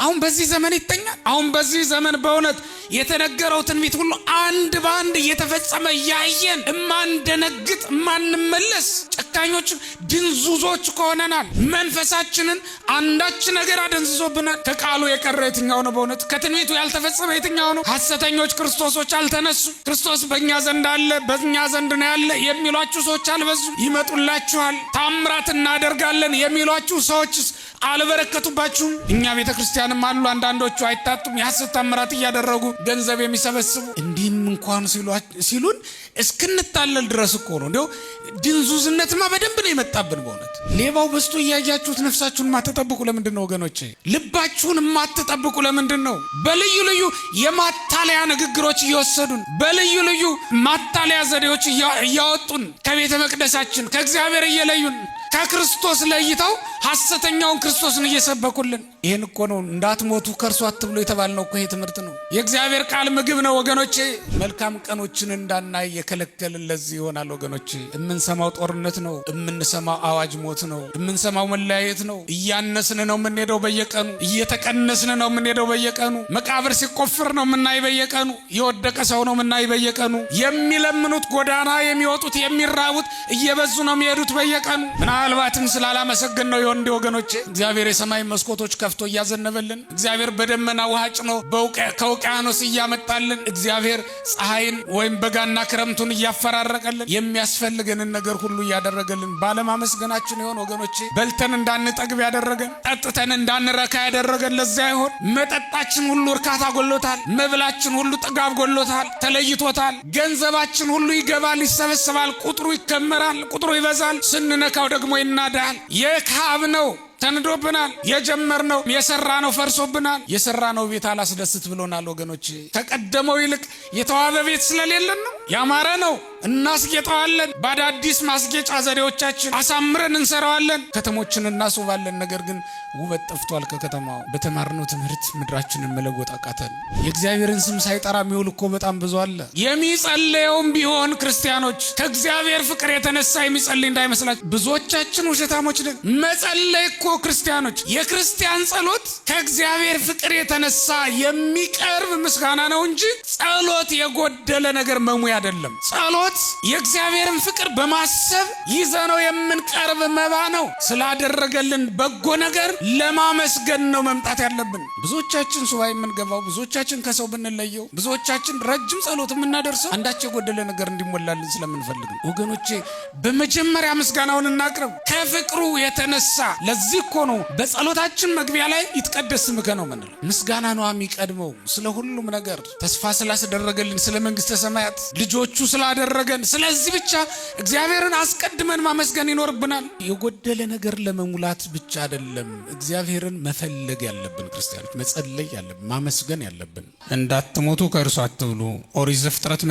አሁን በዚህ ዘመን ይተኛል። አሁን በዚህ ዘመን በእውነት የተነገረው ትንቢት ሁሉ አንድ በአንድ እየተፈጸመ ያየን እማንደነግጥ እማንመለስ ጨካኞች ድንዙዞች ከሆነናል። መንፈሳችንን አንዳች ነገር አደንዝዞብናል። ከቃሉ የቀረ የትኛው ነው? በእውነት ከትንቢቱ ያልተፈጸመ የትኛው ነው? ሐሰተኞች ክርስቶሶች አልተነሱም። ክርስቶስ በእኛ ዘንድ አለ፣ በእኛ ዘንድ ነው ያለ የሚሏችሁ ሰዎች አልበዙም? ይመጡላችኋል። ታምራት እናደርጋለን የሚሏችሁ ሰዎችስ አልበረከቱባችሁም? እኛ ቤተ ክርስቲያንም አሉ አንዳንዶቹ አይታጡም፣ የሐሰት ታምራት እያደረጉ ገንዘብ የሚሰበስቡ። እንዲህም እንኳን ሲሉን እስክንታለል ድረስ እኮ ነው። እንዲያው ድንዙዝነትማ በደንብ ነው የመጣብን። በእውነት ሌባው በስቶ እያያችሁት ነፍሳችሁን ማትጠብቁ ለምንድን ነው ወገኖቼ? ልባችሁን ማትጠብቁ ለምንድን ነው? በልዩ ልዩ የማታለያ ንግግሮች እየወሰዱን፣ በልዩ ልዩ ማታለያ ዘዴዎች እያወጡን ከቤተ መቅደሳችን ከእግዚአብሔር እየለዩን ከክርስቶስ ለይተው ሐሰተኛውን ክርስቶስን እየሰበኩልን። ይሄን እኮ ነው እንዳትሞቱ ከእርሱ አትብሉ የተባልነው እኮ ይሄ ትምህርት ነው። የእግዚአብሔር ቃል ምግብ ነው ወገኖቼ። መልካም ቀኖችን እንዳናይ የከለከልን ለዚህ ይሆናል ወገኖቼ። የምንሰማው ጦርነት ነው፣ የምንሰማው አዋጅ ሞት ነው፣ የምንሰማው መለያየት ነው። እያነስን ነው የምንሄደው በየቀኑ፣ እየተቀነስን ነው የምንሄደው በየቀኑ። መቃብር ሲቆፍር ነው የምናይ በየቀኑ፣ የወደቀ ሰው ነው የምናይ በየቀኑ። የሚለምኑት ጎዳና የሚወጡት የሚራቡት እየበዙ ነው የሚሄዱት በየቀኑ። ምናልባትም ስላላመሰገን ነው የወንድ ወገኖቼ። እግዚአብሔር የሰማይ መስኮቶች ከፍቶ እያዘነበልን፣ እግዚአብሔር በደመና ውሃ ጭኖ ከውቅያኖስ እያመጣልን፣ እግዚአብሔር ፀሐይን ወይም በጋና ክረምቱን እያፈራረቀልን፣ የሚያስፈልገንን ነገር ሁሉ እያደረገልን ባለማመስገናችን ይሆን ወገኖቼ? በልተን እንዳንጠግብ ያደረገን፣ ጠጥተን እንዳንረካ ያደረገን ለዚያ ይሆን? መጠጣችን ሁሉ እርካታ ጎሎታል፣ መብላችን ሁሉ ጥጋብ ጎሎታል፣ ተለይቶታል። ገንዘባችን ሁሉ ይገባል፣ ይሰበሰባል፣ ቁጥሩ ይከመራል፣ ቁጥሩ ይበዛል። ስንነካው ደግሞ ይናዳል። የካብነው ተንዶብናል፣ የጀመርነው የሰራነው ፈርሶብናል። የሰራነው ቤት አላስደስት ብሎናል ወገኖቼ። ከቀደመው ይልቅ የተዋበ ቤት ስለሌለን ነው። ያማረ ነው እናስጌጠዋለን፣ በአዳዲስ ማስጌጫ ዘዴዎቻችን አሳምረን እንሰራዋለን፣ ከተሞችን እናስውባለን። ነገር ግን ውበት ጠፍቷል ከከተማው። በተማርነው ትምህርት ምድራችንን መለወጥ አቃተን። የእግዚአብሔርን ስም ሳይጠራ የሚውል እኮ በጣም ብዙ አለ። የሚጸለየውም ቢሆን ክርስቲያኖች ከእግዚአብሔር ፍቅር የተነሳ የሚጸልይ እንዳይመስላችሁ። ብዙዎቻችን ውሸታሞች ነን። መጸለይ እኮ ክርስቲያኖች፣ የክርስቲያን ጸሎት ከእግዚአብሔር ፍቅር የተነሳ የሚቀርብ ምስጋና ነው እንጂ ጸሎት የጎደለ ነገር መሙያ አይደለም። ጸሎት የእግዚአብሔርን ፍቅር በማሰብ ይዘነው የምንቀርብ መባ ነው። ስላደረገልን በጎ ነገር ለማመስገን ነው መምጣት ያለብን። ብዙዎቻችን ሱባኤ የምንገባው፣ ብዙዎቻችን ከሰው ብንለየው፣ ብዙዎቻችን ረጅም ጸሎት የምናደርሰው አንዳች የጎደለ ነገር እንዲሞላልን ስለምንፈልግ ነው ወገኖቼ። በመጀመሪያ ምስጋናውን እናቅርብ ከፍቅሩ የተነሳ። ለዚህ እኮ ነው በጸሎታችን መግቢያ ላይ ይትቀደስ ስምከ ነው የምንለው። ምስጋና ነው የሚቀድመው ስለ ሁሉም ነገር። ተስፋ ስላስደረገልን፣ ስለ መንግስተ ሰማያት ልጆቹ ስላደረገን፣ ስለዚህ ብቻ እግዚአብሔርን አስቀድመን ማመስገን ይኖርብናል። የጎደለ ነገር ለመሙላት ብቻ አይደለም እግዚአብሔርን መፈለግ ያለብን ክርስቲያኖች፣ መጸለይ ያለብን፣ ማመስገን ያለብን። እንዳትሞቱ ከእርሱ አትብሉ ኦሪት ዘፍጥረት